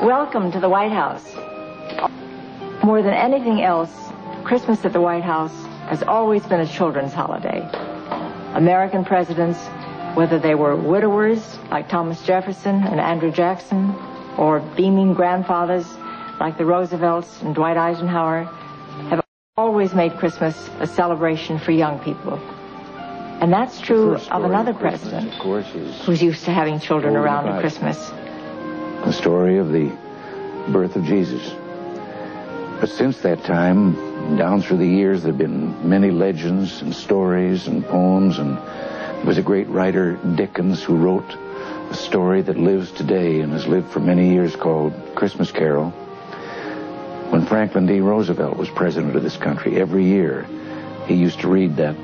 Welcome to the White House. More than anything else, Christmas at the White House has always been a children's holiday. American presidents, whether they were widowers like Thomas Jefferson and Andrew Jackson, or beaming grandfathers like the Roosevelts and Dwight Eisenhower, have always made Christmas a celebration for young people. And that's true of another president who's used to having children around at Christmas. The story of the birth of Jesus. But since that time, down through the years, there have been many legends and stories and poems, and there was a great writer, Dickens, who wrote a story that lives today and has lived for many years called Christmas Carol. When Franklin D. Roosevelt was president of this country, every year he used to read that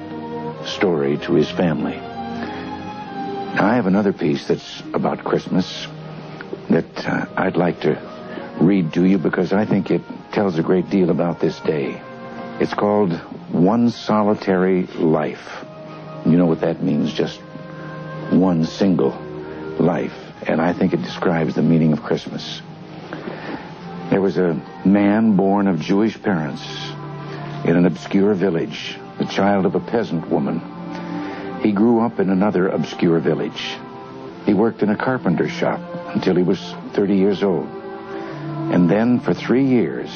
story to his family. Now, I have another piece that's about Christmas that I'd like to read to you because I think it tells a great deal about this day. It's called One Solitary Life. You know what that means, just one single life. And I think it describes the meaning of Christmas. There was a man born of Jewish parents in an obscure village, the child of a peasant woman. He grew up in another obscure village. He worked in a carpenter shop until he was 30 years old. And then for 3 years,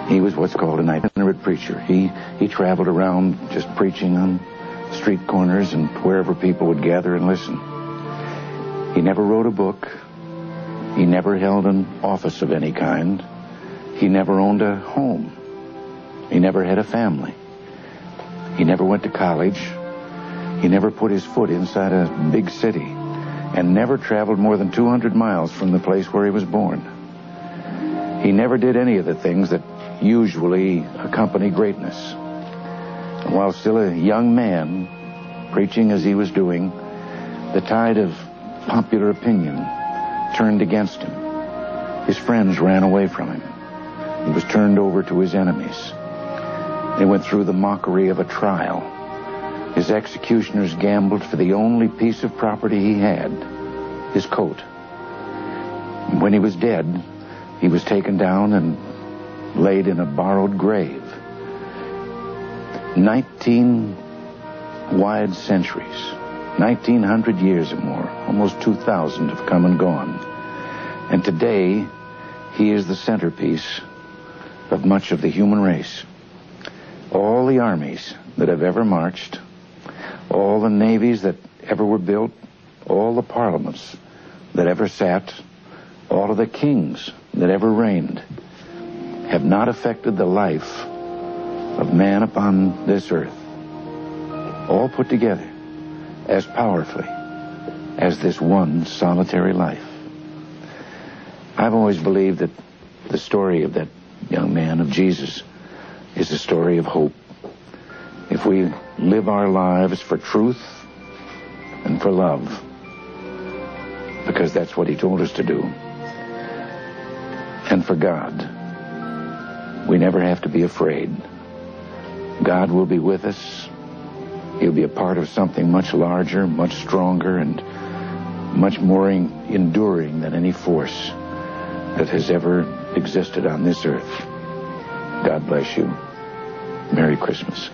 he was what's called an itinerant preacher. He traveled around just preaching on street corners and wherever people would gather and listen. He never wrote a book. He never held an office of any kind. He never owned a home. He never had a family. He never went to college. He never put his foot inside a big city and never traveled more than 200 miles from the place where he was born. He never did any of the things that usually accompany greatness. And while still a young man, preaching as he was doing, the tide of popular opinion turned against him. His friends ran away from him. He was turned over to his enemies. They went through the mockery of a trial. His executioners gambled for the only piece of property he had, his coat. And when he was dead, he was taken down and laid in a borrowed grave. 19 wide centuries, 1900 years or more, almost 2,000 have come and gone. And today, he is the centerpiece of much of the human race. All the armies that have ever marched, all the navies that ever were built, all the parliaments that ever sat, all of the kings that ever reigned have not affected the life of man upon this earth, all put together as powerfully as this one solitary life. I've always believed that the story of that young man, of Jesus, is a story of hope. If we live our lives for truth and for love, because that's what he told us to do, and for God, we never have to be afraid. God will be with us. He'll be a part of something much larger, much stronger, and much more enduring than any force that has ever existed on this earth. God bless you. Merry Christmas.